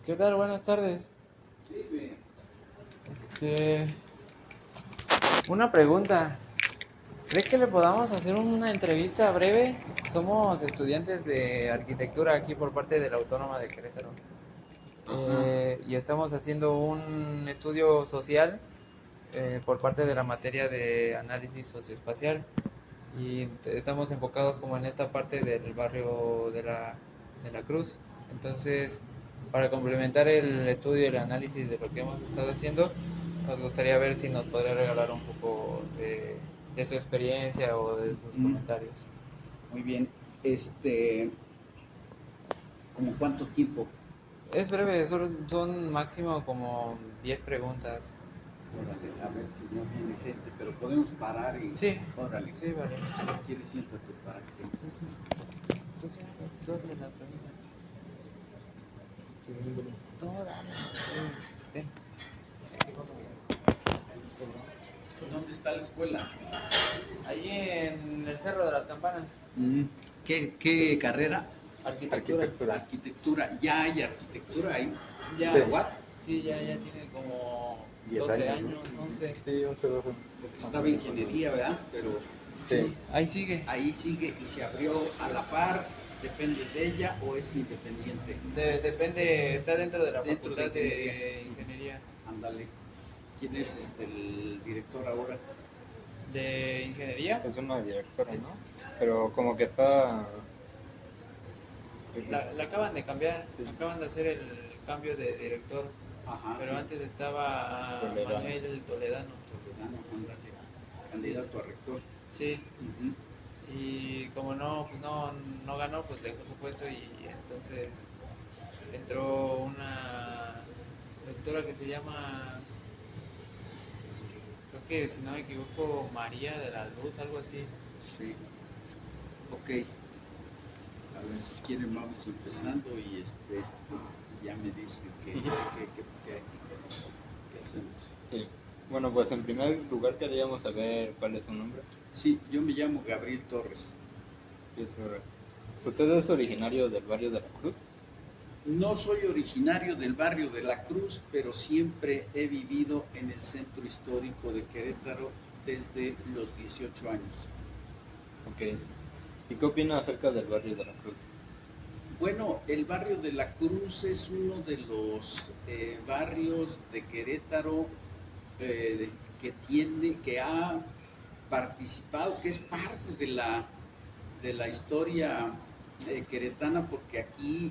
¿Qué tal? Buenas tardes. Dime. Este, una pregunta. ¿Cree que le podamos hacer una entrevista breve? Somos estudiantes de arquitectura aquí por parte de la Autónoma de Querétaro. Ajá. Y estamos haciendo un estudio social por parte de la materia de análisis socioespacial. Y estamos enfocados como en esta parte del barrio de la Cruz. Entonces, para complementar el estudio y el análisis de lo que hemos estado haciendo, nos gustaría ver si nos podría regalar un poco de su experiencia o de sus Mm, comentarios. Muy bien. Este, ¿Como cuánto tiempo? Es breve, son máximo como 10 preguntas. Órale, a ver si no viene gente, pero podemos parar y. Sí, Órale. sí, vale. Si quieres, siéntate para que. Sí, sí. Entonces, tú hazle la pregunta. Toda la... Ten. ¿Dónde está la escuela? Allí en el Cerro de las Campanas. Mm, ¿Qué carrera? Arquitectura. Arquitectura. ¿Ya hay arquitectura ahí? Ya, ¿De what? sí, ya tiene como 10 12 años, años, ¿no? 11. Sí, 11, 12. Porque estaba ingeniería, ¿verdad? Pero Sí, ahí sigue. ahí sigue y se abrió a la par. ¿Depende de ella o es independiente? Depende, está dentro de la Dentro de Facultad ingeniería. de Ingeniería. Ándale. ¿Quién es el director ahora? ¿De Ingeniería? Es una directora, ¿no? Es- Pero como que está... La acaban de cambiar, Sí. acaban de hacer el cambio de director, Ajá, pero sí. antes estaba Toledano. Manuel Toledano. Toledano, ándale. Candidato a rector. Sí, Ujú. y como no, pues no ganó, pues dejó su puesto y entonces entró una doctora que se llama, creo que si no me equivoco, María de la Luz, algo así. Sí. Ok. A ver si quieren vamos empezando y ya me dicen qué hacemos. Sí. Bueno, pues en primer lugar queríamos saber cuál es su nombre. Sí, yo me llamo Gabriel Torres. Sí, Torres. ¿Usted es originario del barrio de la Cruz? No soy originario del barrio de la Cruz, pero siempre he vivido en el centro histórico de Querétaro desde los 18 años. Ok. ¿Y qué opina acerca del barrio de la Cruz? Bueno, el barrio de la Cruz es uno de los barrios de Querétaro que ha participado, que es parte de la historia queretana, porque aquí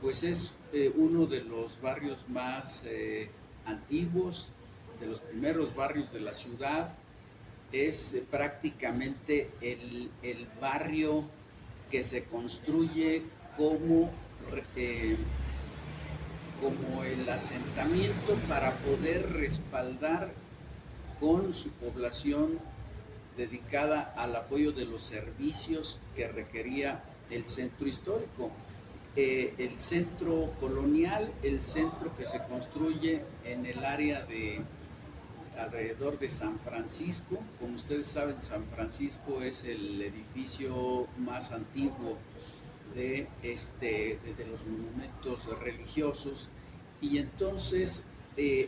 pues es uno de los barrios más antiguos, de los primeros barrios de la ciudad. Es prácticamente el barrio que se construye como, eh, como el asentamiento para poder respaldar con su población dedicada al apoyo de los servicios que requería el centro histórico. El centro colonial, el centro que se construye en el área de alrededor de San Francisco. Como ustedes saben, San Francisco es el edificio más antiguo de los monumentos religiosos, y entonces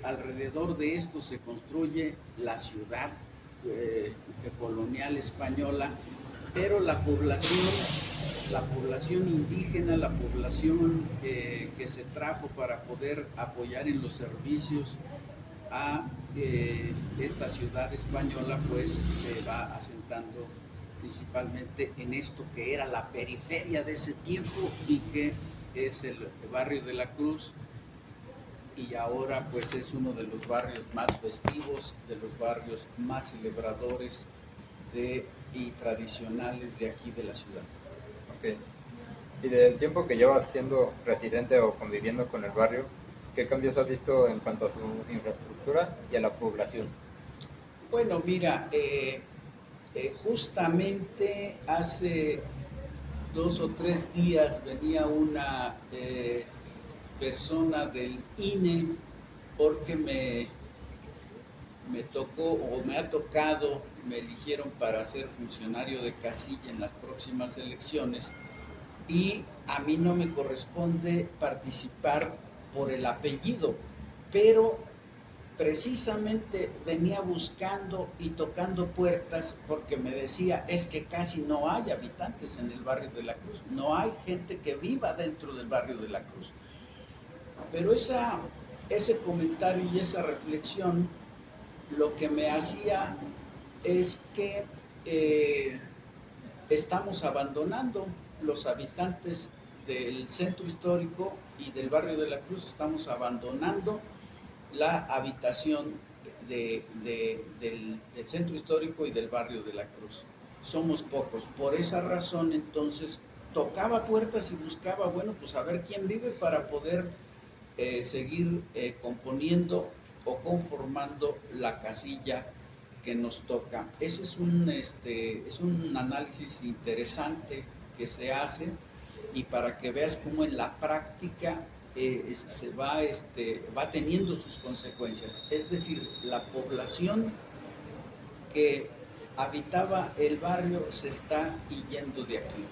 alrededor de esto se construye la ciudad colonial española, pero la población indígena, la población que se trajo para poder apoyar en los servicios a esta ciudad española, pues se va asentando principalmente en esto que era la periferia de ese tiempo y que es el barrio de la Cruz, y ahora pues es uno de los barrios más festivos, de los barrios más celebradores y tradicionales de aquí de la ciudad. Ok. Y del tiempo que lleva siendo residente o conviviendo con el barrio, ¿qué cambios ha visto en cuanto a su infraestructura y a la población? Bueno, mira, justamente hace 2 o 3 días venía una persona del INE porque me tocó o me ha tocado, me eligieron para ser funcionario de casilla en las próximas elecciones, y a mí no me corresponde participar por el apellido, pero precisamente venía buscando y tocando puertas porque me decía, es que casi no hay habitantes en el barrio de la Cruz, no hay gente que viva dentro del barrio de la Cruz. Pero ese comentario y esa reflexión lo que me hacía es que estamos abandonando los habitantes del centro histórico y del barrio de la Cruz, estamos abandonando la habitación del centro histórico y del barrio de la Cruz. Somos pocos. Por esa razón, entonces, tocaba puertas y buscaba, bueno, pues a ver quién vive para poder seguir componiendo o conformando la casilla que nos toca. Ese es un análisis interesante que se hace, y para que veas cómo en la práctica se va teniendo sus consecuencias. Es decir, la población que habitaba el barrio se está yendo de aquí,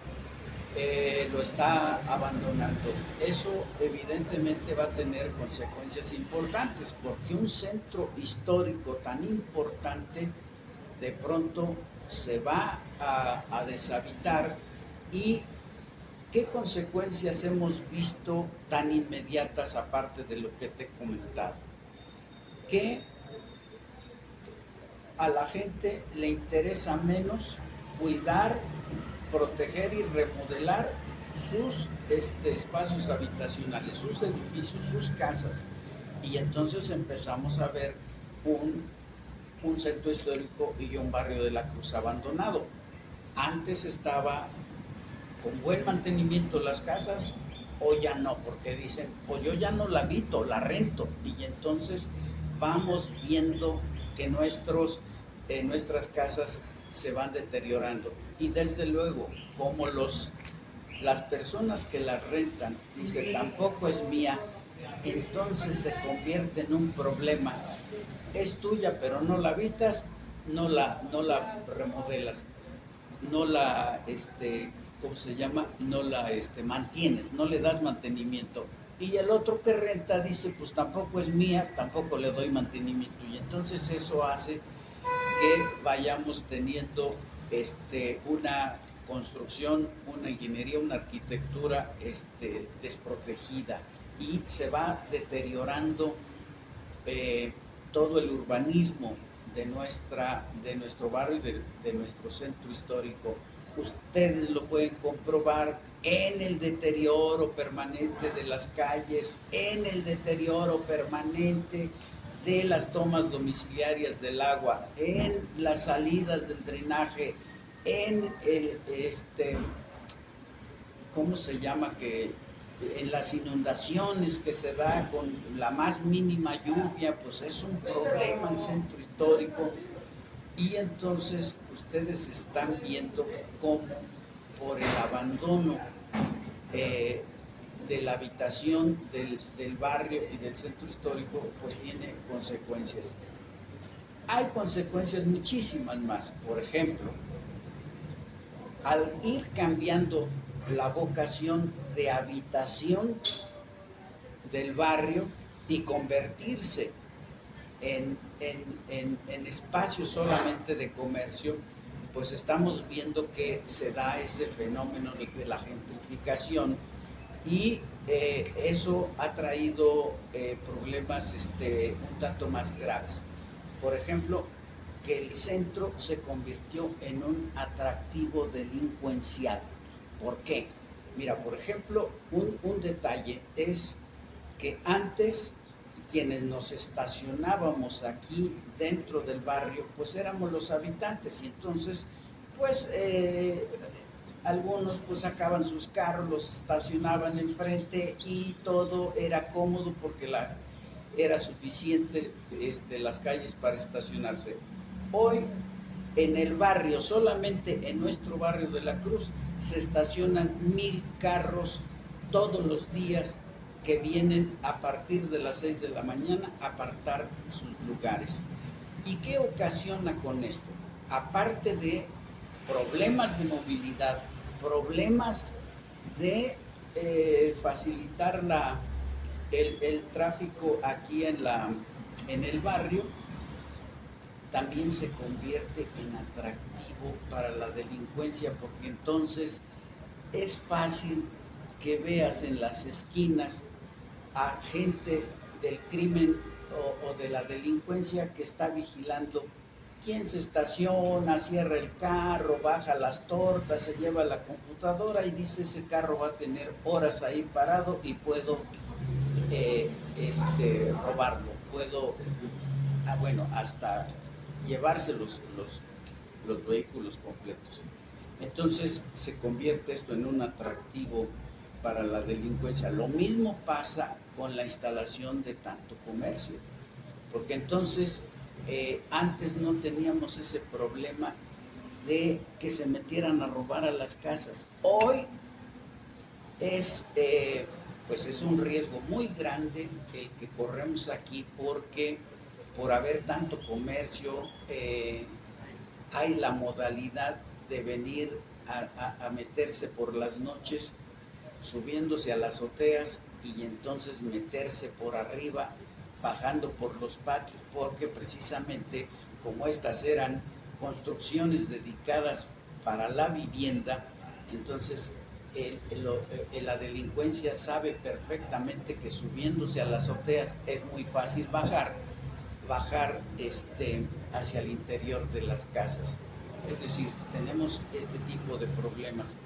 lo está abandonando. Eso evidentemente va a tener consecuencias importantes, porque un centro histórico tan importante de pronto se va a deshabitar. ¿Y qué consecuencias hemos visto tan inmediatas, aparte de lo que te he comentado? Que a la gente le interesa menos cuidar, proteger y remodelar sus espacios habitacionales, sus edificios, sus casas, y entonces empezamos a ver un centro histórico y un barrio de la Cruz abandonado. Antes estaba con buen mantenimiento las casas, o ya no, porque dicen, o yo ya no la habito, la rento, y entonces vamos viendo que nuestras casas se van deteriorando. Y desde luego, como las personas que las rentan dicen, tampoco es mía, entonces se convierte en un problema. Es tuya, pero no la habitas, no la remodelas, no la ¿cómo se llama? No la mantienes, no le das mantenimiento. Y el otro que renta dice, pues tampoco es mía, tampoco le doy mantenimiento. Y entonces eso hace que vayamos teniendo una construcción, una ingeniería, una arquitectura desprotegida, y se va deteriorando todo el urbanismo de nuestro barrio y de nuestro centro histórico. Ustedes lo pueden comprobar en el deterioro permanente de las calles, en el deterioro permanente de las tomas domiciliarias del agua, en las salidas del drenaje, en ¿cómo se llama? En las inundaciones que se da con la más mínima lluvia, pues es un problema el centro histórico. Y entonces ustedes están viendo cómo por el abandono de la habitación del barrio y del centro histórico, pues tiene consecuencias. Hay consecuencias muchísimas más. Por ejemplo, al ir cambiando la vocación de habitación del barrio y convertirse en espacios solamente de comercio, pues estamos viendo que se da ese fenómeno de la gentrificación, y eso ha traído problemas un tanto más graves. Por ejemplo, que el centro se convirtió en un atractivo delincuencial. ¿Por qué? Mira, por ejemplo, un detalle es que antes quienes nos estacionábamos aquí dentro del barrio, pues éramos los habitantes, y entonces, pues, algunos pues sacaban sus carros, los estacionaban enfrente y todo era cómodo porque era suficiente las calles para estacionarse. Hoy, en el barrio, solamente en nuestro barrio de la Cruz, se estacionan 1000 carros todos los días, que vienen a partir de las 6 de la mañana a apartar sus lugares. ¿Y qué ocasiona con esto? Aparte de problemas de movilidad, problemas de facilitar el tráfico aquí en el barrio, también se convierte en atractivo para la delincuencia, porque entonces es fácil que veas en las esquinas a gente del crimen o de la delincuencia que está vigilando quién se estaciona, cierra el carro, baja las tortas, se lleva la computadora y dice: ese carro va a tener horas ahí parado y puedo robarlo, puedo, hasta llevarse los vehículos completos. Entonces se convierte esto en un atractivo para la delincuencia. Lo mismo pasa con la instalación de tanto comercio, porque entonces antes no teníamos ese problema de que se metieran a robar a las casas. Hoy es un riesgo muy grande el que corremos aquí, porque por haber tanto comercio hay la modalidad de venir a meterse por las noches, subiéndose a las azoteas y entonces meterse por arriba, bajando por los patios, porque precisamente como estas eran construcciones dedicadas para la vivienda, entonces la delincuencia sabe perfectamente que subiéndose a las azoteas es muy fácil bajar hacia el interior de las casas. Es decir, tenemos este tipo de problemas.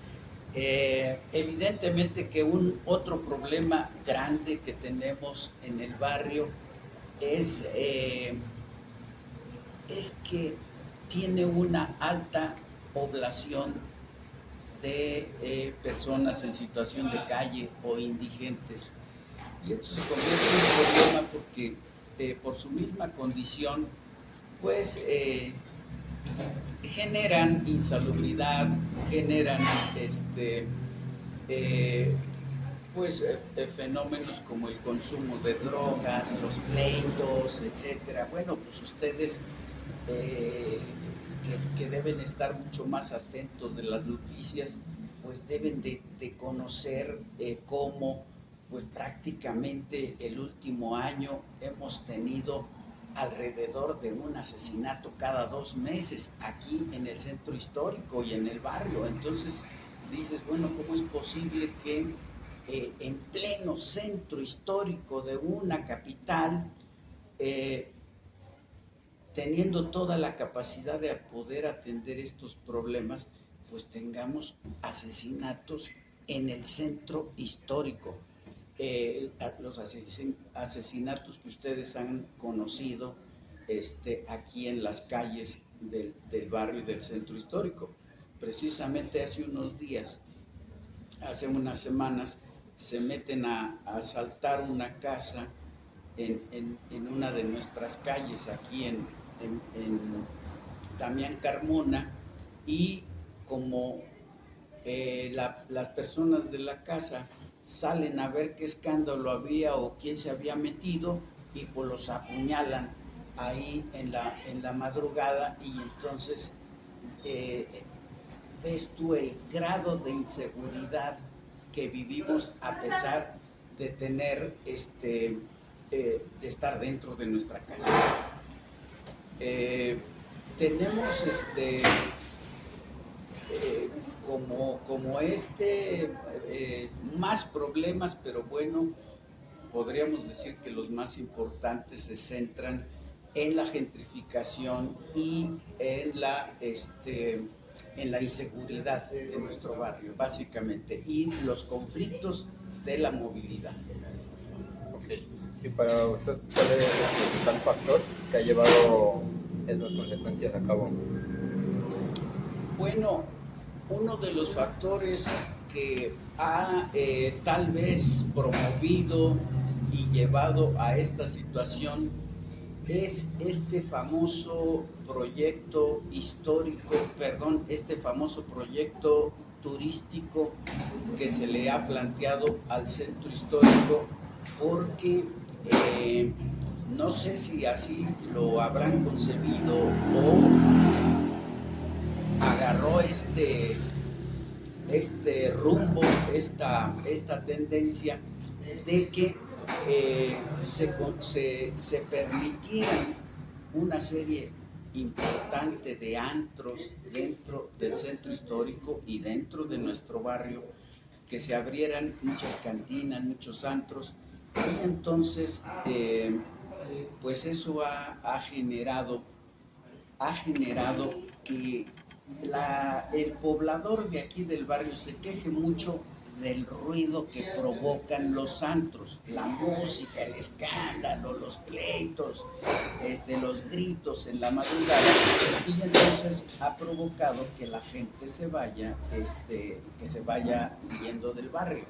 Evidentemente que otro problema grande que tenemos en el barrio es que tiene una alta población de personas en situación de calle o indigentes. Y esto se convierte en un problema porque por su misma condición, pues generan insalubridad, generan fenómenos como el consumo de drogas, los pleitos, etcétera. Bueno, pues ustedes que deben estar mucho más atentos de las noticias, pues deben de conocer cómo pues prácticamente el último año hemos tenido alrededor de un asesinato cada 2 meses aquí en el centro histórico y en el barrio. Entonces dices, bueno, ¿cómo es posible que en pleno centro histórico de una capital, teniendo toda la capacidad de poder atender estos problemas, pues tengamos asesinatos en el centro histórico? Los asesinatos que ustedes han conocido aquí en las calles del barrio y del centro histórico. Precisamente hace unos días, hace unas semanas, se meten a asaltar una casa en una de nuestras calles aquí en Damián Carmona, y como las personas de la casa salen a ver qué escándalo había o quién se había metido, y pues los apuñalan ahí en la madrugada. Y entonces ves tú el grado de inseguridad que vivimos a pesar de tener de estar dentro de nuestra casa. Tenemos más problemas, pero bueno, podríamos decir que los más importantes se centran en la gentrificación y en la inseguridad de nuestro barrio, básicamente, y los conflictos de la movilidad. Okay. Y para usted, ¿cuál es el principal factor que ha llevado esas consecuencias a cabo? Bueno, uno de los factores que ha tal vez promovido y llevado a esta situación es este famoso proyecto turístico que se le ha planteado al centro histórico, porque no sé si así lo habrán concebido o agarró este rumbo, esta tendencia de que se permitieran una serie importante de antros dentro del centro histórico y dentro de nuestro barrio, que se abrieran muchas cantinas, muchos antros, y entonces pues eso ha generado que el poblador de aquí del barrio se queje mucho del ruido que provocan los antros, la música, el escándalo, los pleitos, los gritos en la madrugada, y entonces ha provocado que la gente se vaya, que se vaya yendo del barrio.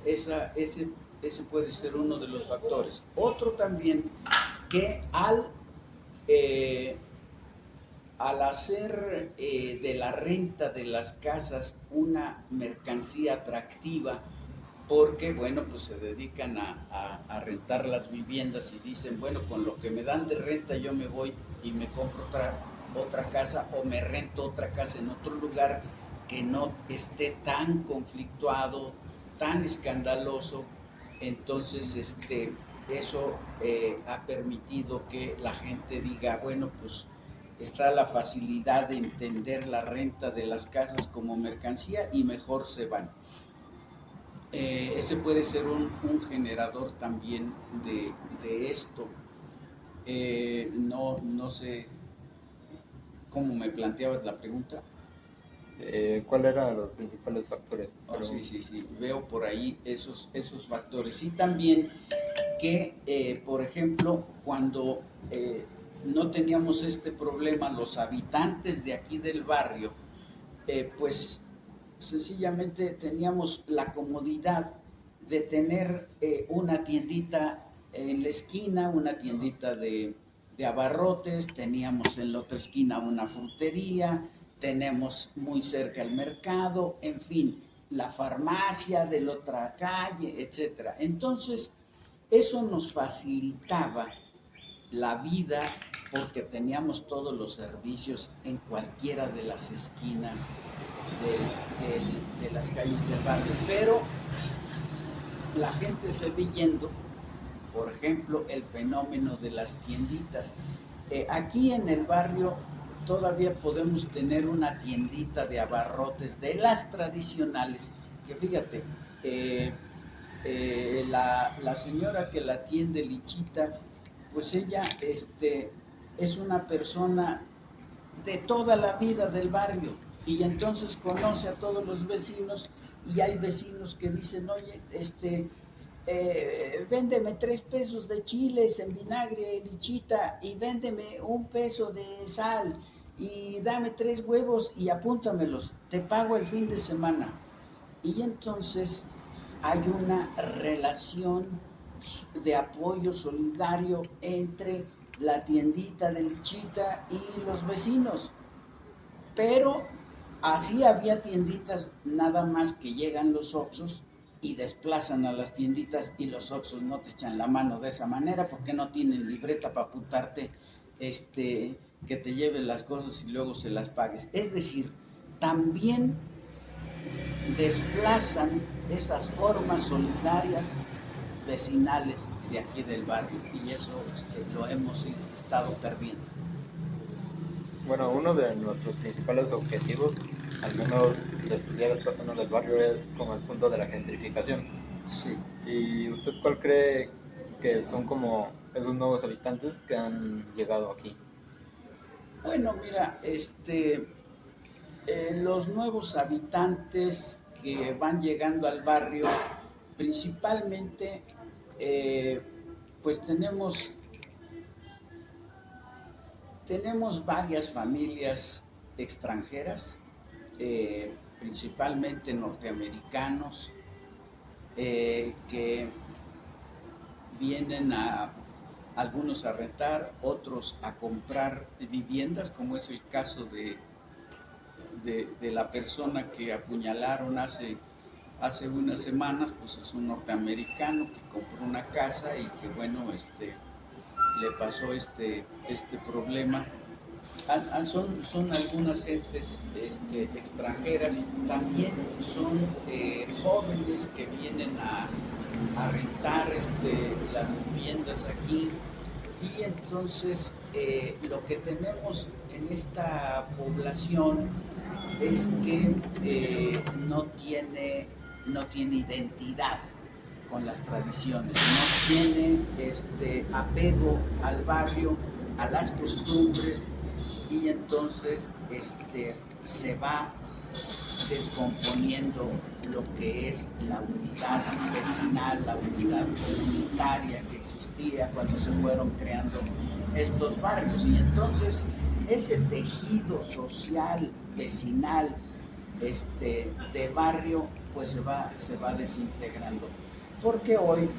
Ese puede ser uno de los factores. Otro también, que al hacer de la renta de las casas una mercancía atractiva, porque bueno, pues se dedican a rentar las viviendas y dicen, bueno, con lo que me dan de renta yo me voy y me compro otra casa, o me rento otra casa en otro lugar que no esté tan conflictuado, tan escandaloso. Entonces eso ha permitido que la gente diga, bueno, pues está la facilidad de entender la renta de las casas como mercancía y mejor se van. Ese puede ser un generador también de esto. No sé cómo me planteabas la pregunta. ¿Cuáles eran los principales factores? Oh, sí, veo por ahí esos factores. Y también que, por ejemplo, cuando no teníamos este problema, los habitantes de aquí del barrio, pues sencillamente teníamos la comodidad de tener una tiendita en la esquina, una tiendita de abarrotes, teníamos en la otra esquina una frutería, tenemos muy cerca el mercado, en fin, la farmacia de la otra calle, etcétera. Entonces, eso nos facilitaba la vida porque teníamos todos los servicios en cualquiera de las esquinas de las calles del barrio. Pero la gente se ve yendo, por ejemplo, el fenómeno de las tienditas. Aquí en el barrio todavía podemos tener una tiendita de abarrotes de las tradicionales, que fíjate, la señora que la atiende, Lichita, pues ella es una persona de toda la vida del barrio, y entonces conoce a todos los vecinos, y hay vecinos que dicen, oye, véndeme 3 pesos de chiles en vinagre, Lichita, y véndeme 1 peso de sal, y dame 3 huevos y apúntamelos, te pago el fin de semana. Y entonces hay una relación de apoyo solidario entre la tiendita de Lichita y los vecinos. Pero así había tienditas, nada más que llegan los Oxxos y desplazan a las tienditas, y los Oxxos no te echan la mano de esa manera porque no tienen libreta para apuntarte que te lleven las cosas y luego se las pagues. Es decir, también desplazan esas formas solidarias vecinales de aquí del barrio, y eso lo hemos estado perdiendo. Bueno, uno de nuestros principales objetivos, al menos de estudiar esta zona del barrio, es como el punto de la gentrificación. Sí. ¿Y usted cuál cree que son como esos nuevos habitantes que han llegado aquí? Bueno, mira, los nuevos habitantes que van llegando al barrio, principalmente, pues tenemos varias familias extranjeras, principalmente norteamericanos, que vienen algunos a rentar, otros a comprar viviendas, como es el caso de la persona que apuñalaron hace unas semanas. Pues es un norteamericano que compró una casa y que bueno, le pasó este problema, Son algunas gentes extranjeras, también son jóvenes que vienen a rentar las viviendas aquí. Y entonces lo que tenemos en esta población es que no tiene identidad con las tradiciones, no tiene apego al barrio, a las costumbres, y entonces se va descomponiendo lo que es la unidad vecinal, la unidad comunitaria que existía cuando se fueron creando estos barrios. Y entonces ese tejido social, vecinal, de barrio, pues se va desintegrando. Porque hoy,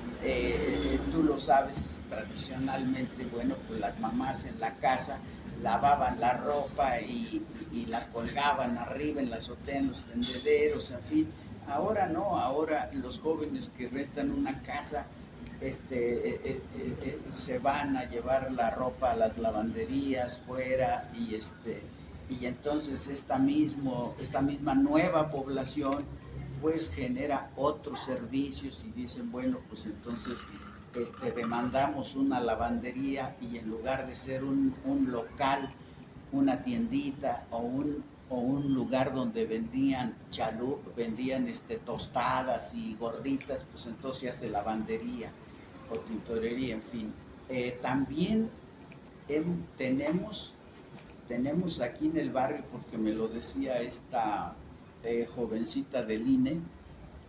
tú lo sabes, tradicionalmente, bueno, pues las mamás en la casa lavaban la ropa y la colgaban arriba en la azotea, en los tendederos, en fin. Ahora no, ahora los jóvenes que rentan una casa se van a llevar la ropa a las lavanderías fuera, y entonces esta misma nueva población pues genera otros servicios, y dicen, bueno, pues entonces demandamos una lavandería, y en lugar de ser un local, una tiendita o un lugar donde vendían tostadas y gorditas, pues entonces se hace lavandería o tintorería, en fin. También tenemos aquí en el barrio, porque me lo decía esta jovencita del INE,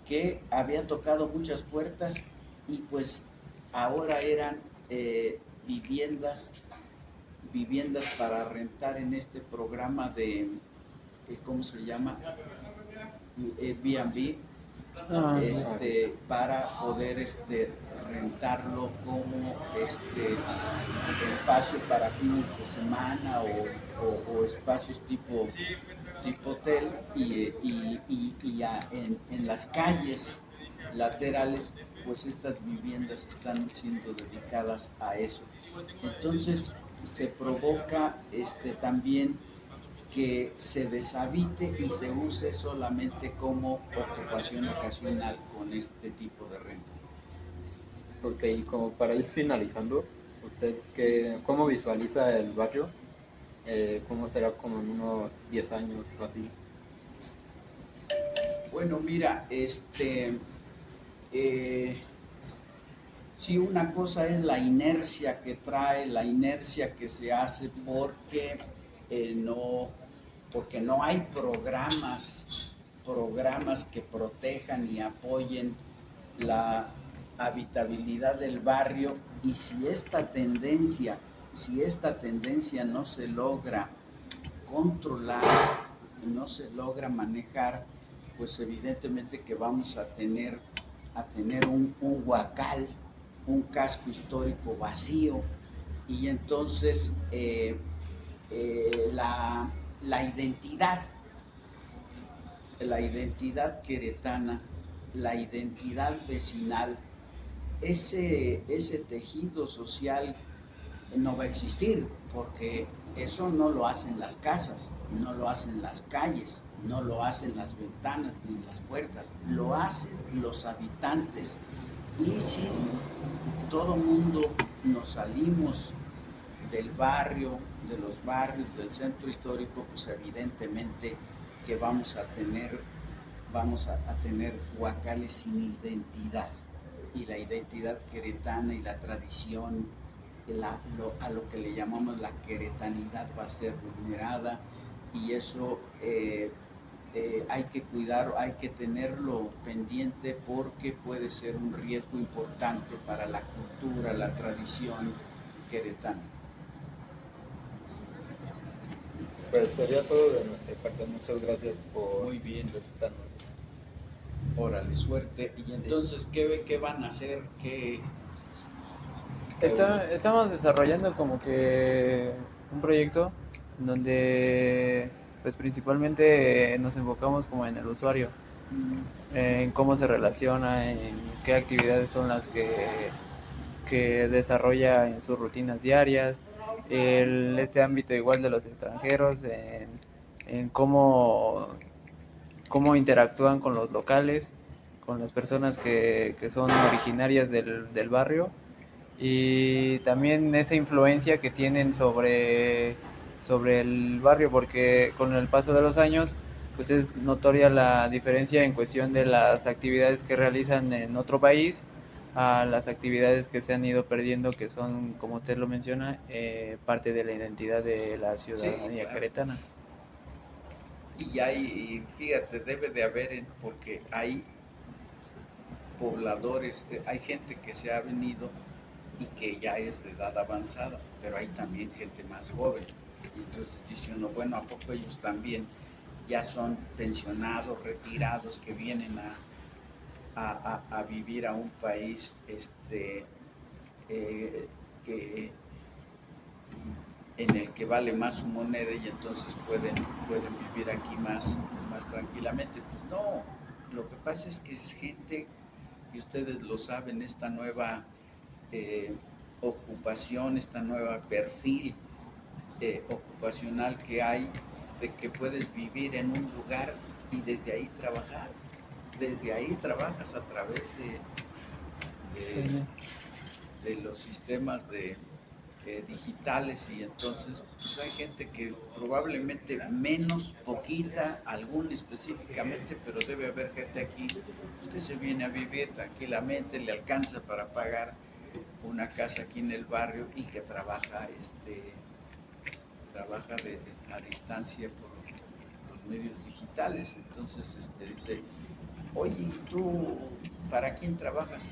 que había tocado muchas puertas, y pues ahora eran viviendas para rentar en este programa de, ¿cómo se llama? Airbnb, para poder rentarlo como espacio para fines de semana, o espacios tipo hotel, en las calles laterales, pues estas viviendas están siendo dedicadas a eso. Entonces se provoca también que se deshabite y se use solamente como ocupación ocasional con este tipo de renta. Ok, y como para ir finalizando, ¿usted cómo visualiza el barrio? ¿Cómo será como en unos 10 años o así? Bueno, mira, sí, una cosa es la inercia que trae, la inercia que se hace porque no hay programas que protejan y apoyen la habitabilidad del barrio. Y si esta tendencia no se logra controlar, no se logra manejar, pues evidentemente que vamos a tener un huacal, un casco histórico vacío. Y entonces la identidad queretana, la identidad vecinal, ese tejido social no va a existir, porque eso no lo hacen las casas, no lo hacen las calles, no lo hacen las ventanas ni las puertas, lo hacen los habitantes. Y si todo mundo nos salimos del barrio, de los barrios, del centro histórico, pues evidentemente que vamos a tener huacales sin identidad. Y la identidad queretana y la tradición, a lo que le llamamos la queretanidad, va a ser vulnerada, y eso hay que cuidar, hay que tenerlo pendiente, porque puede ser un riesgo importante para la cultura, la tradición queretana. Pues sería todo de nuestra parte. Muchas gracias por Muy bien. visitarnos. Órale, suerte. Y entonces, ¿qué van a hacer? Estamos desarrollando como que un proyecto donde pues principalmente nos enfocamos como en el usuario, en cómo se relaciona, en qué actividades son las que desarrolla en sus rutinas diarias, este ámbito igual de los extranjeros, en cómo interactúan con los locales, con las personas que son originarias del barrio, y también esa influencia que tienen sobre el barrio, porque con el paso de los años pues es notoria la diferencia en cuestión de las actividades que realizan en otro país a las actividades que se han ido perdiendo, que son, como usted lo menciona, parte de la identidad de la Sí, ciudadanía claro. queretana. Y fíjate, debe de haber, porque hay pobladores, hay gente que se ha venido y que ya es de edad avanzada, pero hay también gente más joven. Y entonces dice uno, bueno, ¿a poco ellos también ya son pensionados, retirados, que vienen a vivir a un país que, en el que vale más su moneda y entonces pueden vivir aquí más tranquilamente? Pues no, lo que pasa es que es gente, y ustedes lo saben, esta nueva eh, ocupación, esta nueva perfil ocupacional que hay, de que puedes vivir en un lugar y desde ahí trabajar. Desde ahí trabajas a través de los sistemas digitales, y entonces pues hay gente que probablemente menos, poquita, alguna específicamente, pero debe haber gente aquí pues, que se viene a vivir tranquilamente, le alcanza para pagar una casa aquí en el barrio y que trabaja a distancia por los medios digitales. Entonces dice, oye, ¿tú para quién trabajas?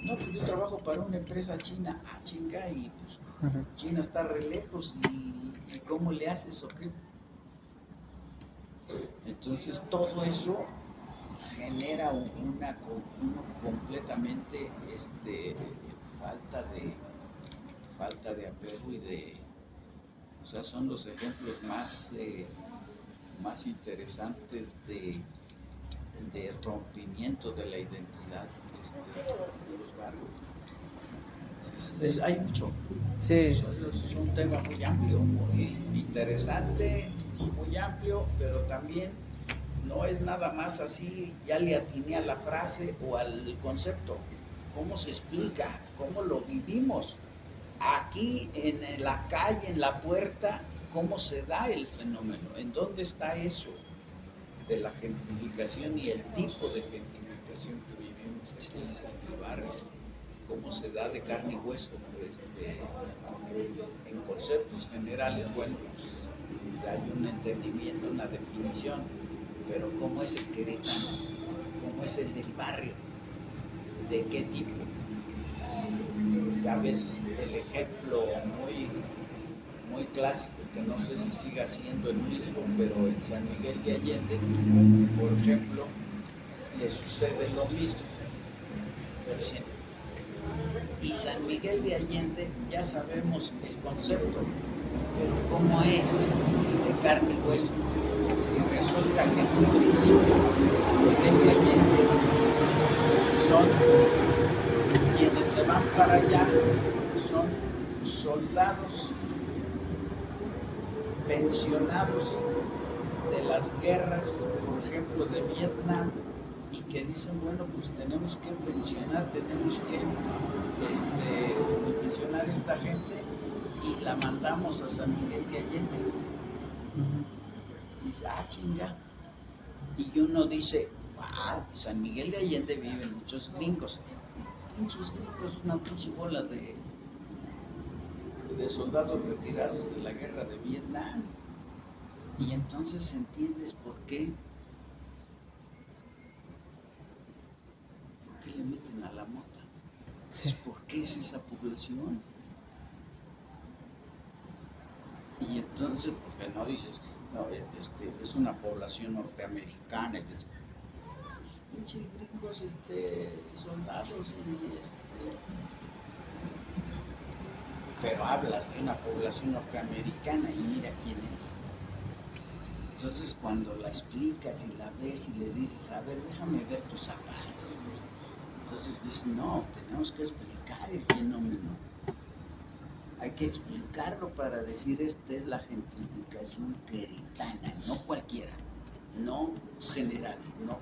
No, pues yo trabajo para una empresa china. Ah, chinga, y pues China está re lejos, y ¿cómo le haces o qué? Entonces todo eso genera una completamente falta de falta de apego o sea, son los ejemplos más interesantes de rompimiento de la identidad de los barrios. Hay mucho. Sí. Es un tema muy amplio, muy interesante, muy amplio, pero también no es nada más así, ya le atiné a la frase o al concepto. ¿Cómo se explica? ¿Cómo lo vivimos? Aquí en la calle, en la puerta, ¿cómo se da el fenómeno? ¿En dónde está eso de la gentrificación y el tipo de gentrificación que vivimos aquí en el barrio? ¿Cómo se da de carne y hueso? En conceptos generales, bueno, pues hay un entendimiento, una definición, pero ¿cómo es el queretano? ¿Cómo es el del barrio? ¿De qué tipo? Ya ves el ejemplo muy clásico, que no sé si siga siendo el mismo, pero en San Miguel de Allende, por ejemplo, le sucede lo mismo. Pero y San Miguel de Allende ya sabemos el concepto, pero ¿cómo es de carne y hueso? Y resulta que en un principio en San Miguel de Allende son quienes se van para allá, son soldados pensionados de las guerras, por ejemplo, de Vietnam, y que dicen, bueno, pues tenemos que pensionar, tenemos que pensionar a esta gente, y la mandamos a San Miguel de Allende. Y dice, ah, chinga. Y uno dice, wow, San Miguel de Allende viven muchos gringos. Muchos gringos, una pinche bola de soldados retirados de la guerra de Vietnam. Y entonces entiendes por qué le meten a la mota. Sí. ¿Por qué es esa población? Y entonces, porque no dices, no, es una población norteamericana, pinches gringos, soldados, pero hablas de una población norteamericana y mira quién es. Entonces cuando la explicas y la ves y le dices, a ver, déjame ver tus zapatos, güey. Entonces dices, no, tenemos que explicar el fenómeno. Hay que explicarlo para decir esta es la gentrificación queretana, no cualquiera, no general, no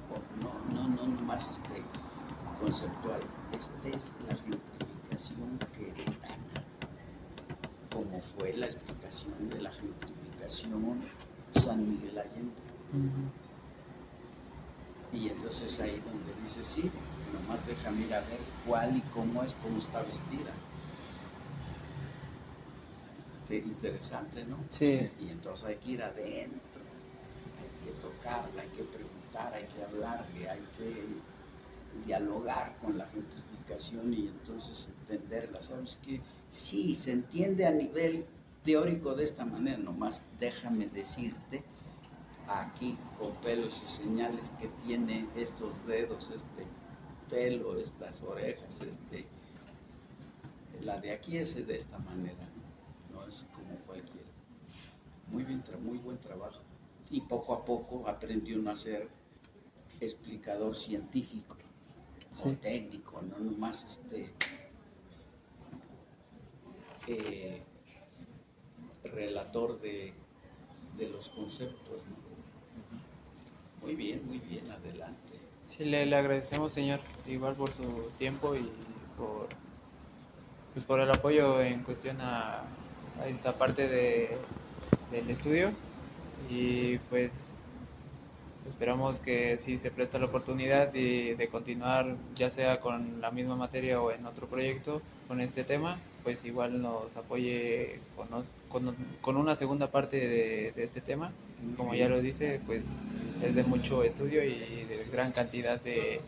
nomás conceptual. Esta es la gentrificación queretana, como fue la explicación de la gentrificación San Miguel Allende. Y entonces ahí donde dice, sí, nomás déjame ir a ver cuál y cómo está vestida. Qué interesante, ¿no? Sí. Y entonces hay que ir adentro, hay que tocarla, hay que preguntar, hay que hablarle, hay que dialogar con la gentrificación y entonces entenderla. ¿Sabes qué? Sí, se entiende a nivel teórico de esta manera, nomás déjame decirte aquí con pelos y señales que tiene estos dedos, este pelo, estas orejas, la de aquí es de esta manera, no es como cualquiera. Muy buen trabajo. Y poco a poco aprendió uno a ser explicador científico, sí, o técnico, no nomás relator de los conceptos, ¿no? Muy bien, adelante. Sí, le agradecemos, señor, igual por su tiempo y por el apoyo en cuestión a esta parte del estudio. Y pues esperamos que si se presta la oportunidad de continuar, ya sea con la misma materia o en otro proyecto con este tema, pues igual nos apoye con una segunda parte de este tema. Como ya lo dice, pues es de mucho estudio y de gran cantidad de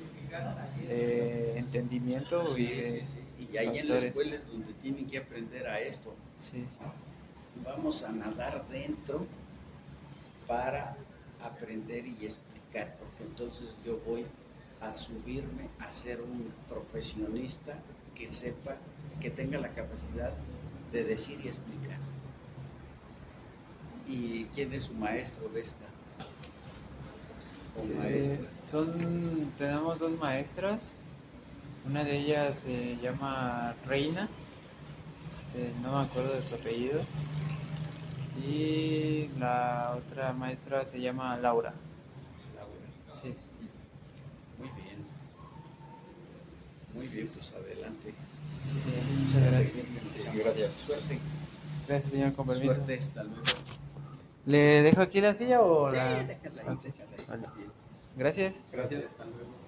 entendimiento. Sí, Y de sí. Y ahí en la escuela es donde tienen que aprender a esto. Sí. Vamos a nadar dentro para aprender y explicar, porque entonces yo voy a subirme a ser un profesionista que sepa, que tenga la capacidad de decir y explicar. ¿Y quién es su maestro de esta? Sí, tenemos 2 maestras. Una de ellas se llama Reina, no me acuerdo de su apellido. Y la otra maestra se llama Laura. Sí. Muy bien, pues adelante. Sí, muchas gracias. Gracias. Suerte. Gracias, señor, con permiso. Suerte, hasta luego. ¿Le dejo aquí la silla o Sí, la...? déjala ahí, Okay. déjala ahí. Vale. Gracias. Gracias. Hasta luego.